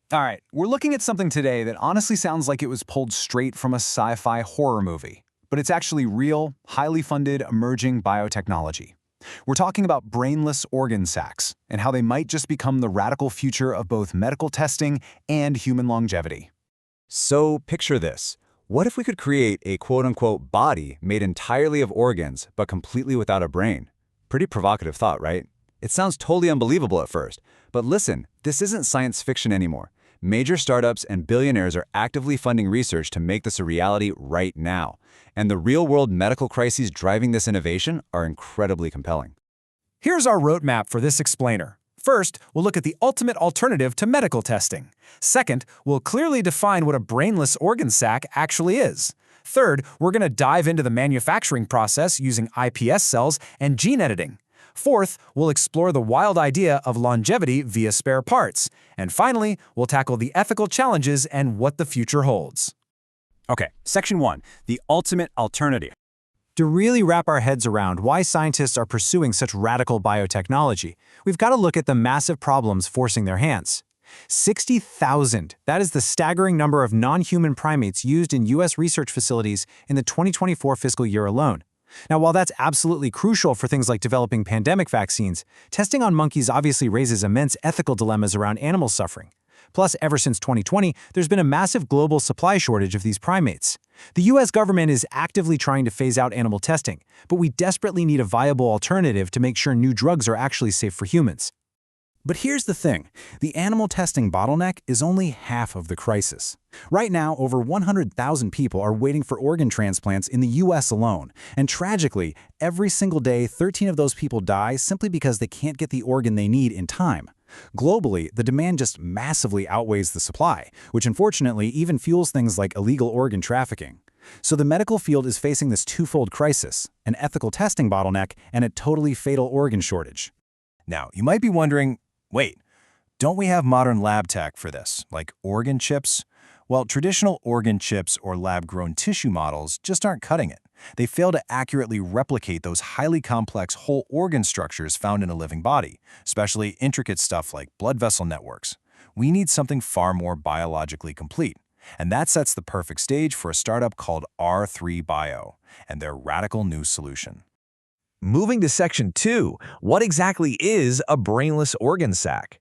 All right, we're looking at something today that honestly sounds like it was pulled straight from a sci-fi horror movie, but it's actually real, highly funded, emerging biotechnology. We're talking about brainless organ sacs and how they might just become the radical future of both medical testing and human longevity. So picture this. What if we could create a quote-unquote body made entirely of organs, but completely without a brain? Pretty provocative thought, right? It sounds totally unbelievable at first. But listen, this isn't science fiction anymore. Major startups and billionaires are actively funding research to make this a reality right now. And the real-world medical crises driving this innovation are incredibly compelling. Here's our roadmap for this explainer. First, we'll look at the ultimate alternative to medical testing. Second, we'll clearly define what a brainless organ sac actually is. Third, we're going to dive into the manufacturing process using iPS cells and gene editing. Fourth, we'll explore the wild idea of longevity via spare parts. And finally, we'll tackle the ethical challenges and what the future holds. Okay, Section 1, the ultimate alternative. To really wrap our heads around why scientists are pursuing such radical biotechnology, we've got to look at the massive problems forcing their hands. 60,000, that is the staggering number of non-human primates used in U.S. research facilities in the 2024 fiscal year alone. Now, while that's absolutely crucial for things like developing pandemic vaccines, testing on monkeys obviously raises immense ethical dilemmas around animal suffering. Plus, ever since 2020, there's been a massive global supply shortage of these primates. The U.S. government is actively trying to phase out animal testing, but we desperately need a viable alternative to make sure new drugs are actually safe for humans. But here's the thing, the animal testing bottleneck is only half of the crisis. Right now, over 100,000 people are waiting for organ transplants in the US alone, and tragically, every single day 13 of those people die simply because they can't get the organ they need in time. Globally, the demand just massively outweighs the supply, which unfortunately even fuels things like illegal organ trafficking. So the medical field is facing this twofold crisis, an ethical testing bottleneck and a totally fatal organ shortage. Now, you might be wondering, wait, don't we have modern lab tech for this, like organ chips? Well, traditional organ chips or lab-grown tissue models just aren't cutting it. They fail to accurately replicate those highly complex whole organ structures found in a living body, especially intricate stuff like blood vessel networks. We need something far more biologically complete. And that sets the perfect stage for a startup called R3 Bio and their radical new solution. Moving to Section 2, what exactly is a brainless organ sac?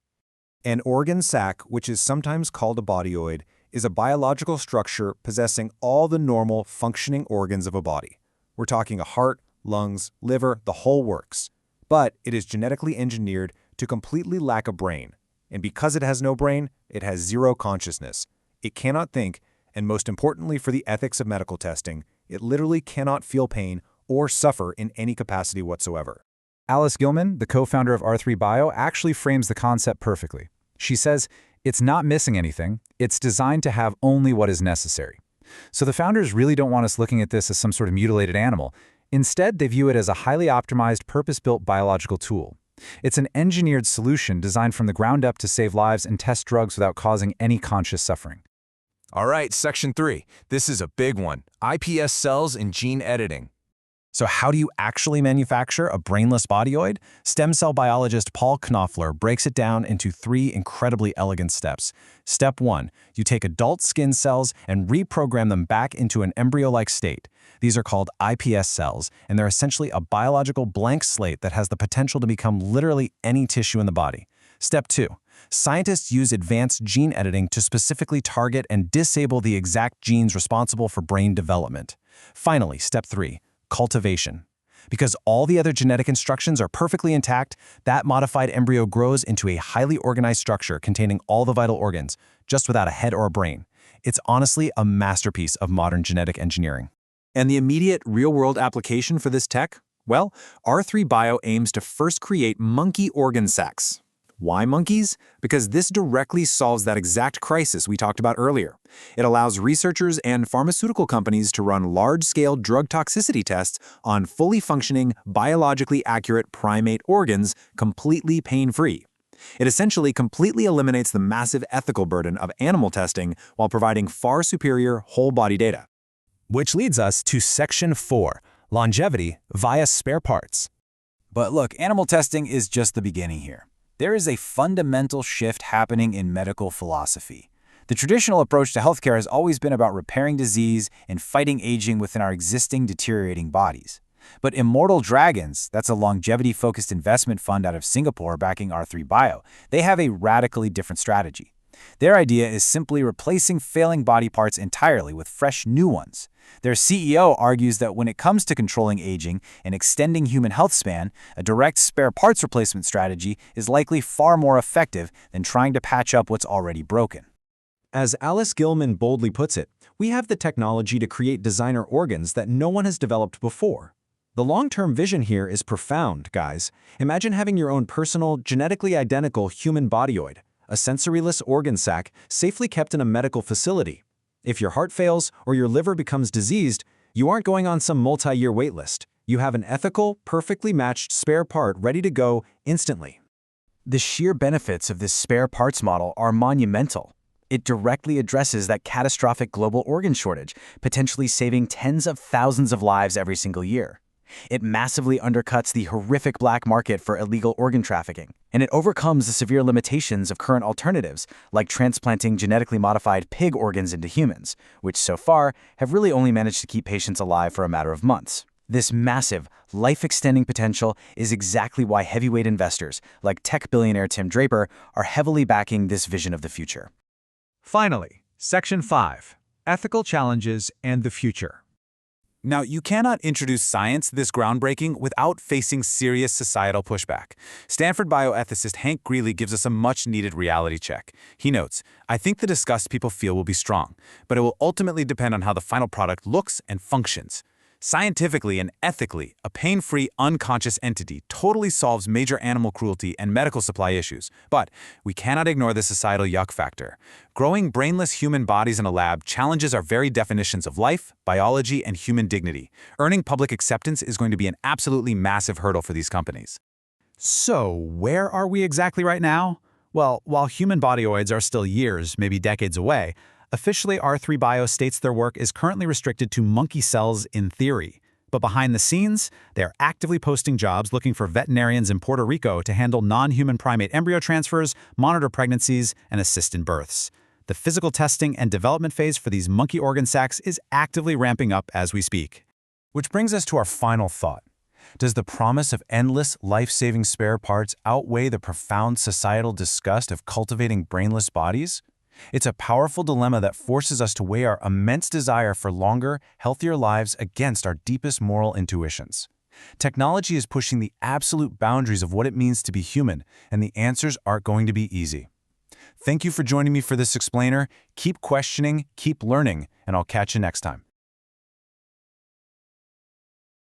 An organ sac, which is sometimes called a bodyoid, is a biological structure possessing all the normal functioning organs of a body. We're talking a heart, lungs, liver, the whole works. But it is genetically engineered to completely lack a brain. And because it has no brain, it has zero consciousness. It cannot think, and most importantly for the ethics of medical testing, it literally cannot feel pain or suffer in any capacity whatsoever. Alice Gilman, the co-founder of R3 Bio, actually frames the concept perfectly. She says, it's not missing anything, it's designed to have only what is necessary. So the founders really don't want us looking at this as some sort of mutilated animal. Instead, they view it as a highly optimized, purpose-built biological tool. It's an engineered solution designed from the ground up to save lives and test drugs without causing any conscious suffering. All right, Section 3. This is a big one. iPS cells and gene editing. So how do you actually manufacture a brainless bodyoid? Stem cell biologist Paul Knopfler breaks it down into 3 incredibly elegant steps. Step 1, you take adult skin cells and reprogram them back into an embryo-like state. These are called iPS cells, and they're essentially a biological blank slate that has the potential to become literally any tissue in the body. Step 2, scientists use advanced gene editing to specifically target and disable the exact genes responsible for brain development. Finally, step 3, cultivation. Because all the other genetic instructions are perfectly intact, that modified embryo grows into a highly organized structure containing all the vital organs, just without a head or a brain. It's honestly a masterpiece of modern genetic engineering. And the immediate real-world application for this tech? Well, R3 Bio aims to first create monkey organ sacs. Why monkeys? Because this directly solves that exact crisis we talked about earlier. It allows researchers and pharmaceutical companies to run large-scale drug toxicity tests on fully functioning, biologically accurate primate organs completely pain-free. It essentially completely eliminates the massive ethical burden of animal testing while providing far superior whole-body data. Which leads us to Section 4, longevity via spare parts. But look, animal testing is just the beginning here. There is a fundamental shift happening in medical philosophy. The traditional approach to healthcare has always been about repairing disease and fighting aging within our existing deteriorating bodies. But Immortal Dragons, that's a longevity-focused investment fund out of Singapore backing R3 Bio, they have a radically different strategy. Their idea is simply replacing failing body parts entirely with fresh new ones. Their CEO argues that when it comes to controlling aging and extending human health span, a direct spare parts replacement strategy is likely far more effective than trying to patch up what's already broken. As Alice Gilman boldly puts it, we have the technology to create designer organs that no one has developed before. The long-term vision here is profound, guys. Imagine having your own personal, genetically identical human bodyoid, a sensoryless organ sac safely kept in a medical facility. If your heart fails or your liver becomes diseased, you aren't going on some multi-year waitlist. You have an ethical, perfectly matched spare part ready to go instantly. The sheer benefits of this spare parts model are monumental. It directly addresses that catastrophic global organ shortage, potentially saving tens of thousands of lives every single year. It massively undercuts the horrific black market for illegal organ trafficking, and it overcomes the severe limitations of current alternatives, like transplanting genetically modified pig organs into humans, which so far have really only managed to keep patients alive for a matter of months. This massive, life-extending potential is exactly why heavyweight investors, like tech billionaire Tim Draper, are heavily backing this vision of the future. Finally, Section 5, Ethical Challenges and the Future. Now, you cannot introduce science this groundbreaking without facing serious societal pushback. Stanford bioethicist Hank Greeley gives us a much-needed reality check. He notes, "I think the disgust people feel will be strong, but it will ultimately depend on how the final product looks and functions." Scientifically and ethically, a pain-free, unconscious entity totally solves major animal cruelty and medical supply issues. But we cannot ignore the societal yuck factor. Growing brainless human bodies in a lab challenges our very definitions of life, biology, and human dignity. Earning public acceptance is going to be an absolutely massive hurdle for these companies. So, where are we exactly right now? Well, while human bodyoids are still years, maybe decades away, officially R3 Bio states their work is currently restricted to monkey cells in theory. But behind the scenes, they are actively posting jobs looking for veterinarians in Puerto Rico to handle non-human primate embryo transfers, monitor pregnancies, and assist in births. The physical testing and development phase for these monkey organ sacs is actively ramping up as we speak. Which brings us to our final thought. Does the promise of endless, life-saving spare parts outweigh the profound societal disgust of cultivating brainless bodies? It's a powerful dilemma that forces us to weigh our immense desire for longer, healthier lives against our deepest moral intuitions. Technology is pushing the absolute boundaries of what it means to be human, and the answers aren't going to be easy. Thank you for joining me for this explainer. Keep questioning, keep learning, and I'll catch you next time.